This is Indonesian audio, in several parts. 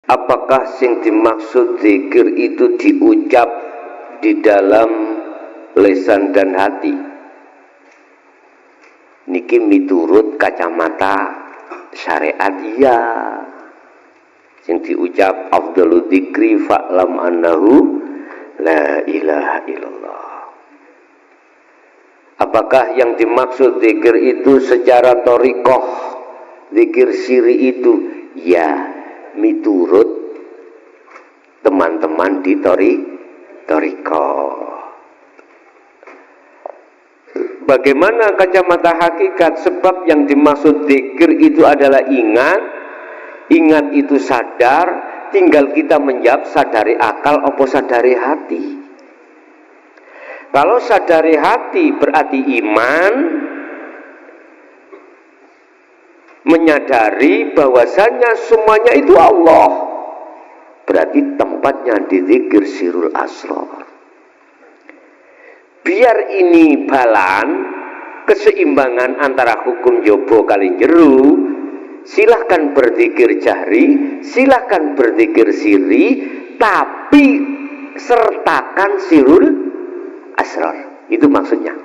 Apakah sing dimaksud zikir itu diucap di dalam lisan dan hati? Niki miturut kacamata syariat iya. Sing diucap afdalu dzikri fa'lam annahu la ilaha illallah. Apakah yang dimaksud zikir itu secara thariqah, zikir siri itu? Ya, miturut teman-teman di thariqah. Bagaimana kacamata hakikat? Sebab yang dimaksud zikir itu adalah ingat. Ingat itu sadar, tinggal kita menjawab sadari akal apa sadari hati. Kalau sadari hati berarti iman, menyadari bahwasanya semuanya itu Allah. Berarti tempatnya di zikir sirul asrar. Biar ini balan, keseimbangan antara hukum jobo kali jeru, silahkan berzikir jahri, silahkan berzikir siri, tapi sertakan sirul asrar. Itu maksudnya.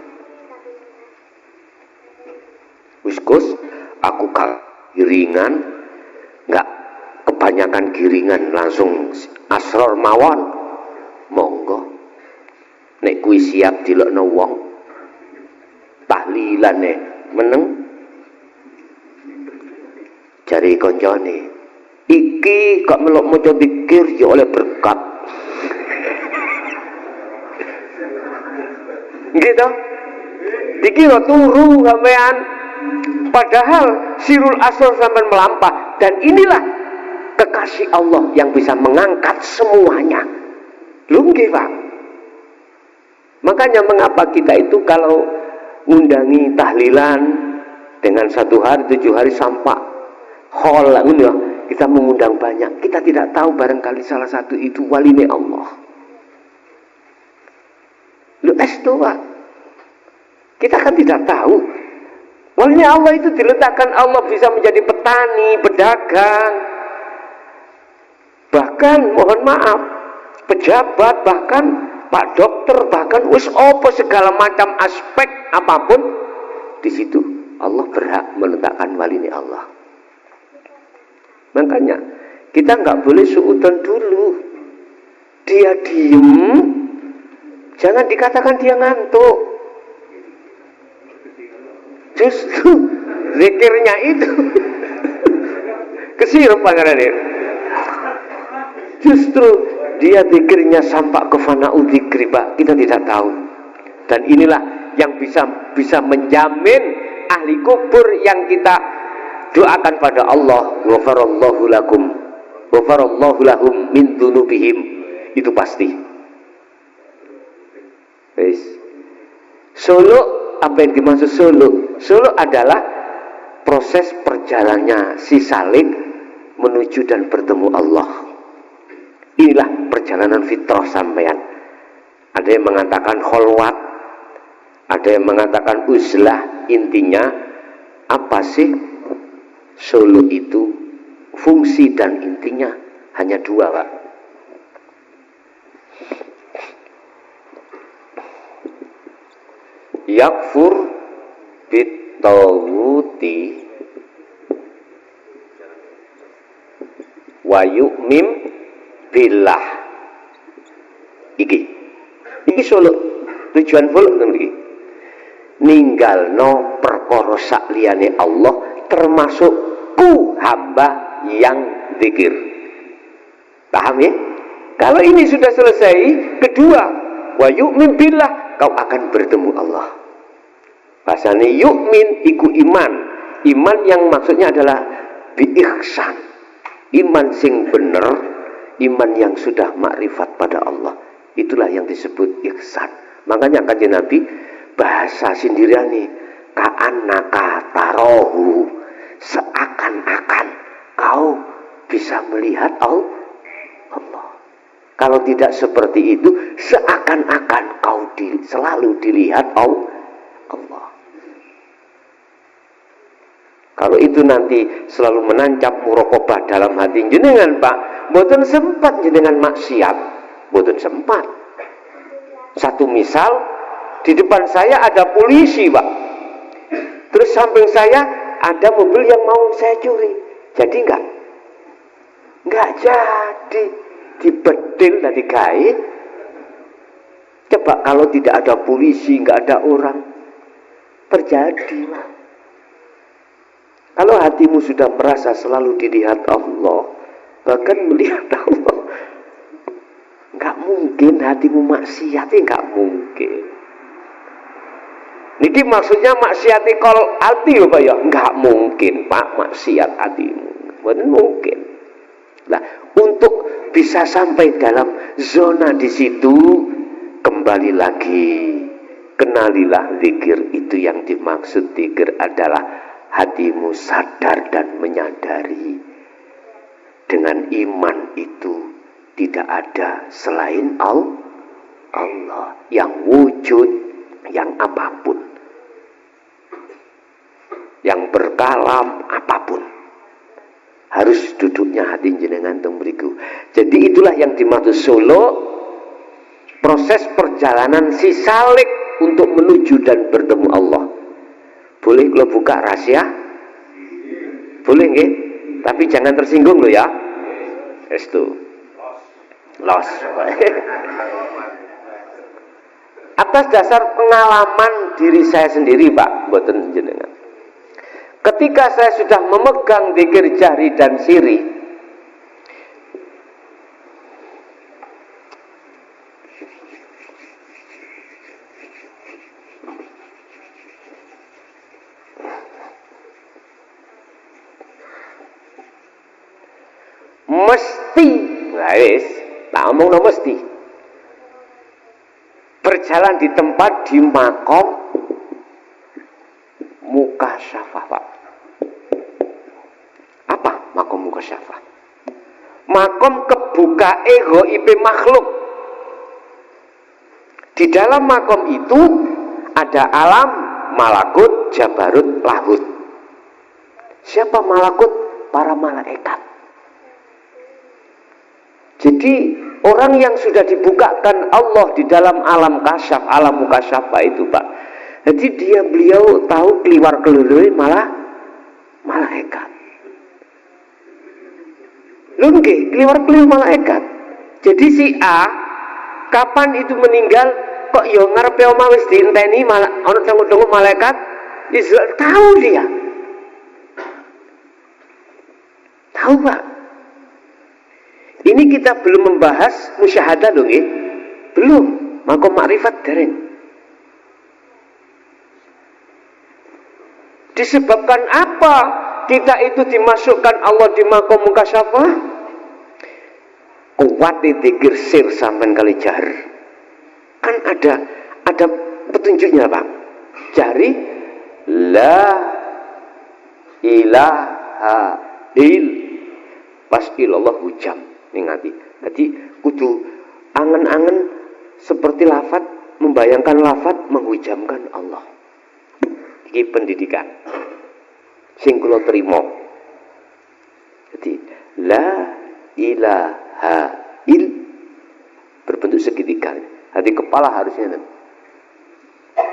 Wiskus, aku giringan, nggak kebanyakan giringan, langsung asrar mawon, monggo. Nek kui siap dilokno wong, tahlilane meneng. Jari koncone, iki kok melok maca zikir ya oleh berkat. Gitu. Iki lo turu sampean. Padahal sirul asrar sampean melampah, dan inilah kekasih Allah yang bisa mengangkat semuanya. Lu nggih, Pak. Makanya mengapa kita itu kalau ngundangi tahlilan dengan 1 hari 7 hari sampai kita mengundang banyak, kita tidak tahu barangkali salah satu itu waline Allah. Lu Pak, kita kan tidak tahu. Walinya Allah itu diletakkan Allah bisa menjadi petani, pedagang, bahkan mohon maaf pejabat, bahkan Pak Dokter, bahkan wis apa segala macam aspek apapun, di situ Allah berhak meletakkan walinya Allah. Makanya kita nggak boleh suudzon dulu. Dia diem, jangan dikatakan dia ngantuk. Justru zikirnya itu kesirup pangeran. Justru dia zikirnya sampai ke fana'u dzikri, Pak. Kita tidak tahu. Dan inilah yang bisa menjamin ahli kubur yang kita doakan pada Allah, ghafarallahu lakum, ghafarallahu lahum min dzunubihim. Itu pasti. Wis. Solo, apa yang dimaksud solo? Solo adalah proses perjalannya si salik menuju dan bertemu Allah. Inilah perjalanan fitrah sampean. Ada yang mengatakan kholwat, ada yang mengatakan uzlah. Intinya apa sih solo itu? Fungsi dan intinya hanya 2, Pak. Yakfur bitawuti wa yu'mim billah. Iki solo tujuan full iki. Ninggalno perkara sak liyane Allah, termasuk ku hamba yang zikir. Paham ya? Kalau ini sudah selesai, kedua, wa yu'min billah, kau akan bertemu Allah. Bahasanya yu'min iku iman. Iman yang maksudnya adalah bi ihsan. Iman sing bener, iman yang sudah makrifat pada Allah. Itulah yang disebut ihsan. Makanya kanjeng Nabi bahasa sindirani, ka'annaka tarohu, seakan-akan kau bisa melihat Allah. Kalau tidak seperti itu, seakan-akan kau selalu dilihat Allah. Kalau itu nanti selalu menancap muraqabah dalam hati jenengan, Pak, mboten sempat jenengan maksiat, mboten sempat. Satu misal, di depan saya ada polisi, Pak. Terus samping saya ada mobil yang mau saya curi. Jadi enggak jadi. Dibedil dan digait. Coba kalau tidak ada polisi, enggak ada orang, terjadi, Pak. Kalau hatimu sudah merasa selalu dilihat Allah, bahkan melihat Allah, nggak mungkin hatimu maksiat, nggak mungkin. Niki maksudnya maksiat kol hati loh Pak ya, nggak mungkin Pak maksiat hatimu, bukan mungkin. Nah, untuk bisa sampai dalam zona di situ, kembali lagi, kenalilah zikir. Itu yang dimaksud zikir adalah hatimu sadar dan menyadari dengan iman itu tidak ada selain Allah yang wujud, yang apapun, yang berkalam apapun, harus duduknya hati jenengan teng mriku. Jadi itulah yang dimaksud Solo, proses perjalanan si salik untuk menuju dan bertemu Allah. Boleh kalau buka rahasia? Boleh nggih? Tapi jangan tersinggung loh ya. Restu. Los. Atas dasar pengalaman diri saya sendiri, Pak, mboten jenengan. Ketika saya sudah memegang zikir jahri dan siri, mesti, nah wis, tak omong no mesti. Berjalan di tempat di makom mukasyafah, Pak. Apa makom mukasyafah? Makom kebuka ego IP makhluk. Di dalam makom itu ada alam, malakut, jabarut, lahut. Siapa malakut? Para malaikat. Jadi orang yang sudah dibukakan Allah di dalam alam kasyaf, alam mukasyafah itu, Pak. Jadi beliau tahu keliwar kelului malah malaikat. Lungge, keliwar kelului malaikat. Jadi si A kapan itu meninggal kok yo ngarepe omah wis dienteni malah ana tanggung-tanggung malaikat, Israel tahu dia. Tahu, Pak. Ini kita belum membahas musyahadah dong ya? Belum, makom makrifat dereng. Disebabkan apa kita itu dimasukkan Allah di makom mukasyafah? Kuat dzikir sir sampean kali jar. Kan ada petunjuknya, Pak. Jari la ilaha il pas ilallah hujam. Ingati. Jadi kudu angen-angen seperti lafaz, membayangkan lafaz menghujamkan Allah. Ini pendidikan sing kula trima. Jadi la ilaha il berbentuk segitiga. Hati kepala harusnya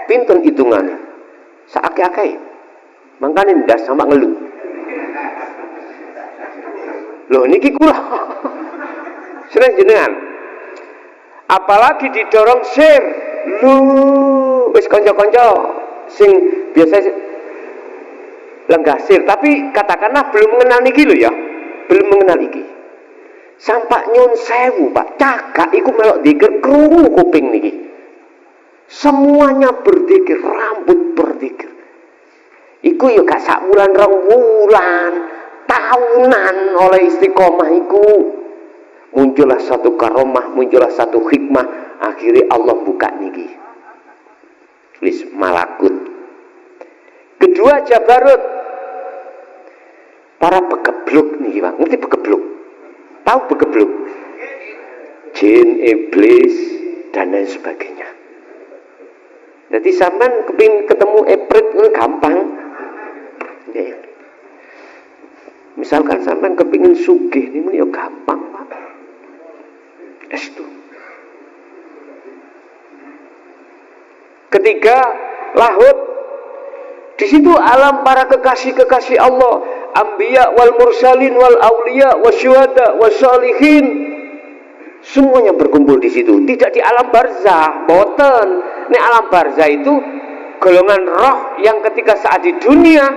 pinten hitungannya saake-ake. Mangkane ndas sama ngeluh. Loh niki kula sering jenengan, apalagi didorong share, lu wis konco-konco sing biasa lenggah share, tapi katakanlah belum mengenal niki lo ya, belum mengenal niki. Sampak nyun sewu, Pak, cagak iku melok dzikir krungu kuping niki. Semuanya berzikir, rambut berzikir. Iku ya gak sak wulan rong wulan, tahunan oleh istiqomah iku. Muncullah satu karomah, muncullah satu hikmah, akhirnya Allah buka niki. Tulis malakut. Kedua jabarut. Para pegebluk nih, Pak. Ngerti pegebluk? Tahu pegebluk? Jin, iblis, dan lain sebagainya. Jadi sampean kepingin ketemu eprit gampang. Misalkan sampean kepingin sugih niku ya gampang, Pak. Estu. Ketiga, lahut. Di situ alam para kekasih-kekasih Allah, anbiya wal mursalin wal auliya wasyuhada wassalihin. Semuanya berkumpul di situ. Tidak di alam barzah, boten. Ini alam barzah itu golongan roh yang ketika saat di dunia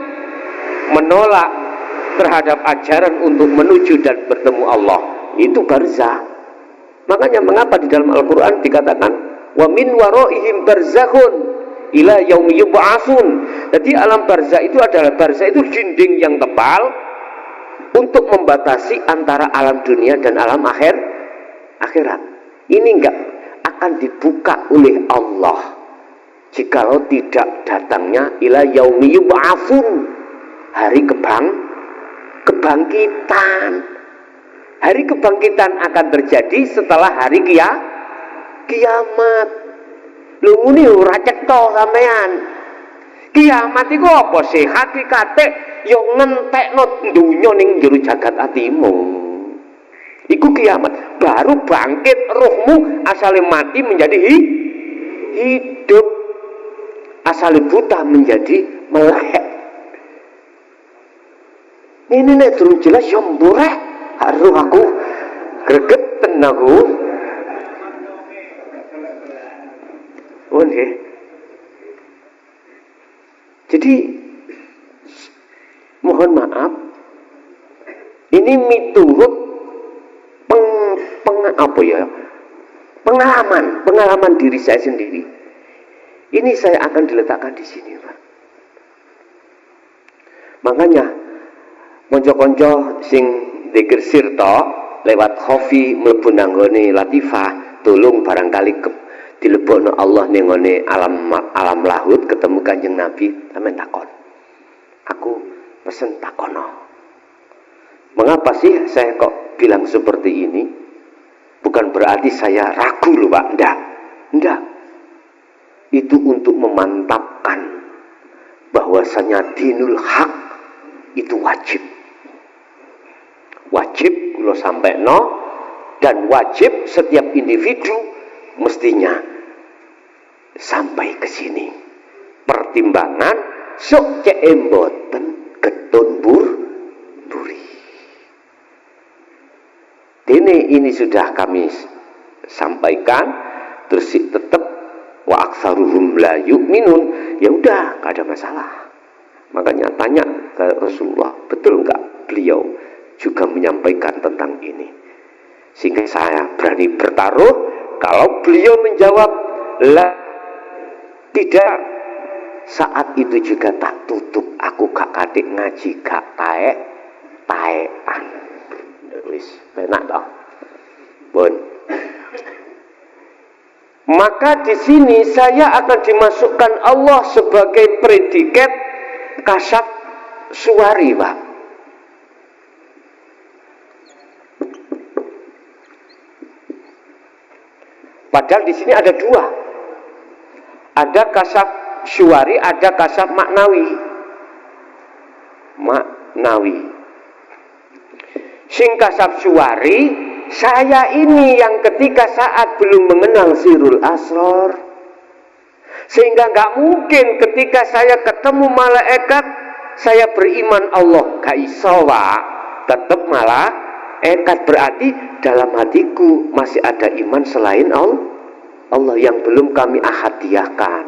menolak terhadap ajaran untuk menuju dan bertemu Allah. Itu barzah. Makanya mengapa di dalam Al-Quran dikatakan wa min waraihim barzakhun ila yaumi yub'atsun. Jadi alam barzah itu adalah, barzah itu dinding yang tebal untuk membatasi antara alam dunia dan alam akhirat. Ini enggak akan dibuka oleh Allah jikalau tidak datangnya ila yaumi yub'atsun, hari kebangkitan. Hari kebangkitan akan terjadi setelah hari kiamat. Lho ngene ora cetha sampean. Kiamat iku apa sih? Hakikate ya ngentekno donya ning jero jagat atimu. Iku kiamat, baru bangkit ruhmu, asale mati menjadi hidup, asale buta menjadi melek. Ini nek durung jelas ya mburek, haru aku gregeten aku. Oke. Jadi mohon maaf, ini miturut pengalaman diri saya sendiri. Ini saya akan diletakkan di sini, Pak. Makanya konco-konco sing dzikir sirta lewat khofi mlebu nanggone latifah, tolong barangkali dilebokno Allah ning ngone alam lahut ketemu Kanjeng Nabi, sampeyan takon. Aku pesen takono. Mengapa sih saya kok bilang seperti ini? Bukan berarti saya ragu loh, Pak. Enggak. Itu untuk memantapkan bahwasanya dinul haq itu wajib. Wajib kalau sampai dan wajib setiap individu mestinya sampai ke sini. Pertimbangan sok cek emboten ketun buri. Ini sudah kami sampaikan, terus tetap wa aktsaruhum la yu'minun. Ya udah, gak ada masalah. Makanya tanya ke Rasulullah, betul enggak beliau juga menyampaikan tentang ini? Sehingga saya berani bertaruh kalau beliau menjawab la tidak, saat itu juga tak tutup aku gak katik ngaji, gak taekan. Wis penak toh. Bon. Maka di sini saya akan dimasukkan Allah sebagai predikat kasab suwari, Pak. Padahal di sini ada dua. Ada kasab syuwari, ada kasab maknawi. Sing kasab syuwari, saya ini yang ketika saat belum mengenal sirul asror, sehingga nggak mungkin ketika saya ketemu malaikat saya beriman Allah, gak iso, Pak. Tetap malaikat, berarti dalam hatiku masih ada iman selain Allah yang belum kami ahadiyahkan.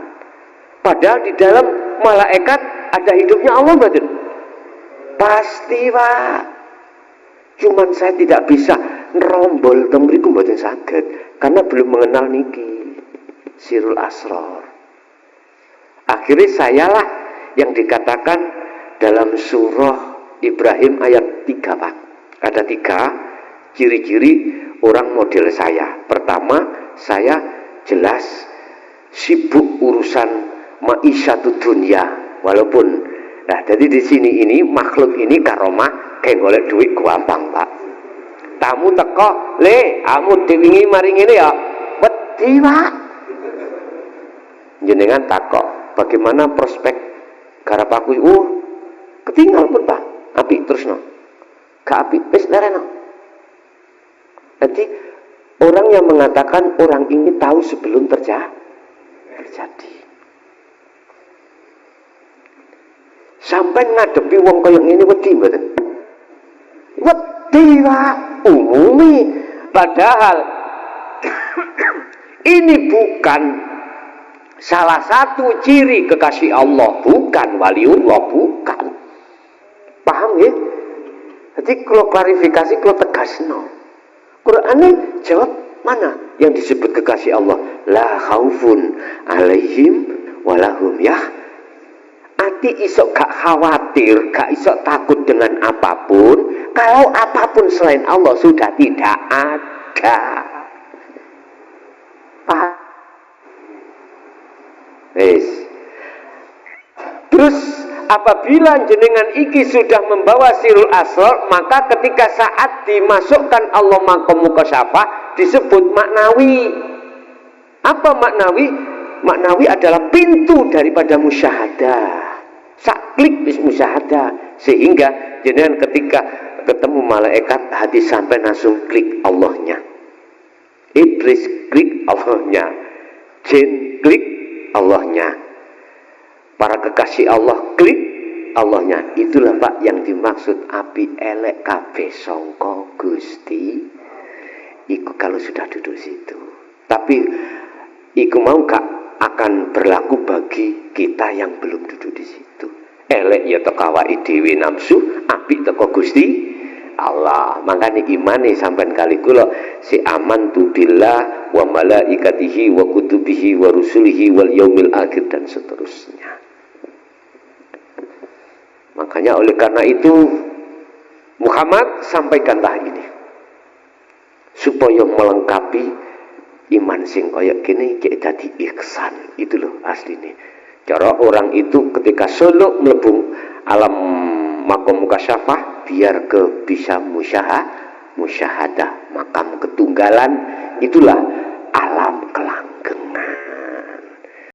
Padahal di dalam malaikat ada hidupnya Allah, betul? Pasti, Pak. Cuman saya tidak bisa nerombol temriku mboten saged karena belum mengenal niki sirul asror. Akhirnya sayalah yang dikatakan dalam surah Ibrahim ayat 3, Pak. Ada 3 ciri-ciri orang model saya. Pertama, saya jelas sibuk urusan maisyatud dunya, walaupun jadi di sini ini makhluk ini karomah kayak golek duit gampang, Pak. Tamu teko, le, kamu diwingi mari ngene ya. Wedi, Pak. Jenengan takok, bagaimana prospek garap aku? Ketinggal pun, Pak. Apik terus no. gak apik wis lereno. Jadi orang yang mengatakan orang ini tahu sebelum terjadi. Sampai ngadepi wong kaya ngene wedi mboten? Wedi Pak, umumi. Padahal ini bukan salah satu ciri kekasih Allah, bukan waliullah, bukan. Paham ya? Jadi kalau klarifikasi, kalau tegasno. Qur'ane jawab mana yang disebut kekasih Allah? La khaufun alaihim walahum ati iso gak khawatir, gak iso takut dengan apapun kalau apapun selain Allah sudah tidak ada. Paham? Wis. Terus apabila jenengan iki sudah membawa sirul asrar, maka ketika saat dimasukkan Allah maqam mukasyafah disebut maknawi. Apa maknawi? Maknawi adalah pintu daripada musyahadah. Saklik bis musyahadah. Sehingga jenengan ketika ketemu malaikat hati sampai langsung klik Allahnya. Iblis klik Allahnya. Jin klik Allahnya. Para kekasih Allah klik Allahnya. Itulah Pak yang dimaksud api elek kabeh sangka Gusti. Iku kalau sudah duduk situ. Tapi iku mau gak akan berlaku bagi kita yang belum duduk di situ. Elek ya teko awake dhewe nafsu, apik teko Gusti Allah. Makanya imane sampean kali kula si amantu billah wa malaikatihi wa kutubihi wa rusulihi wal yaumil akhir dan seterusnya. Makanya oleh karena itu Muhammad sampaikanlah ini supaya melengkapi iman sing kaya kene cek dadi ihsan. Itu loh asline. Cara orang itu ketika suluk mlebu alam maqam mukasyafah biar ke bisa musyahadah makam ketunggalan, itulah